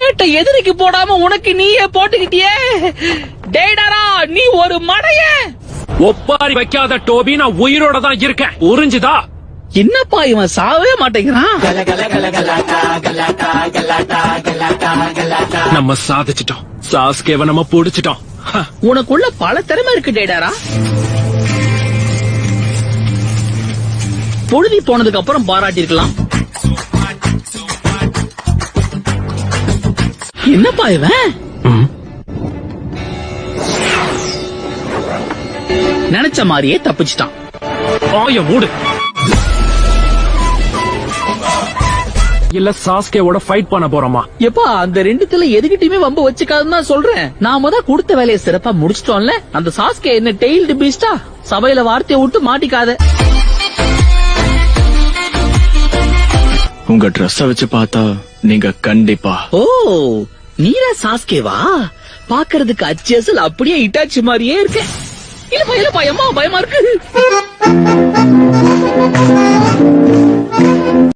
ஹெல்மெட்டை எதிரிக்கு போடாம உனக்கு நீயே போட்டுக்கிட்டியே. டேடாரா, நீ ஒரு மடைய. ஒப்பாரி வைக்காத டோபி, நான் உயிரோட தான் இருக்கேன். உறிஞ்சுதா? என்னப்பா இவன் சாவே மாட்டேங்கிறான். நம்ம சாதிச்சிட்டோம். சாஸ்கேவ நம்ம புடிச்சிட்டோம். உனக்குள்ள பல திறமை இருக்கு டேடாரா. பொழுதி போனதுக்கு அப்புறம் பாராட்டிருக்கலாம். என்னப்பா இவன்? நினைச்ச மாதிரியே தப்பிச்சிட்டான். ஆய மூடு. இல்ல சாஸ்கேவோட ஃபைட் பண்ண போறோமா? எப்பா, அந்த ரெண்டுத்துல எதுகிட்டயுமே வம்பு வச்சுக்காதுன்னு தான் சொல்றேன். நாம தான் கொடுத்த வேலையை சிறப்பா முடிச்சிட்டோம்ல. அந்த சாஸ்கே என்ன டெய்ல்டு பீஸ்டா? சபையில வார்த்தையை விட்டு மாட்டிக்காத. உங்க ட்ரெஸ் வச்சு பார்த்தா நீங்க கண்டிப்பா. ஓ, நீரா சாஸ்கேவா? பாக்குறதுக்கு அச்சேசல் அப்படியே இட்டாச்சி மாதிரியே இருக்கு. இல்லப்பா இல்லப்பா, அம்மா பயமா இருக்கு.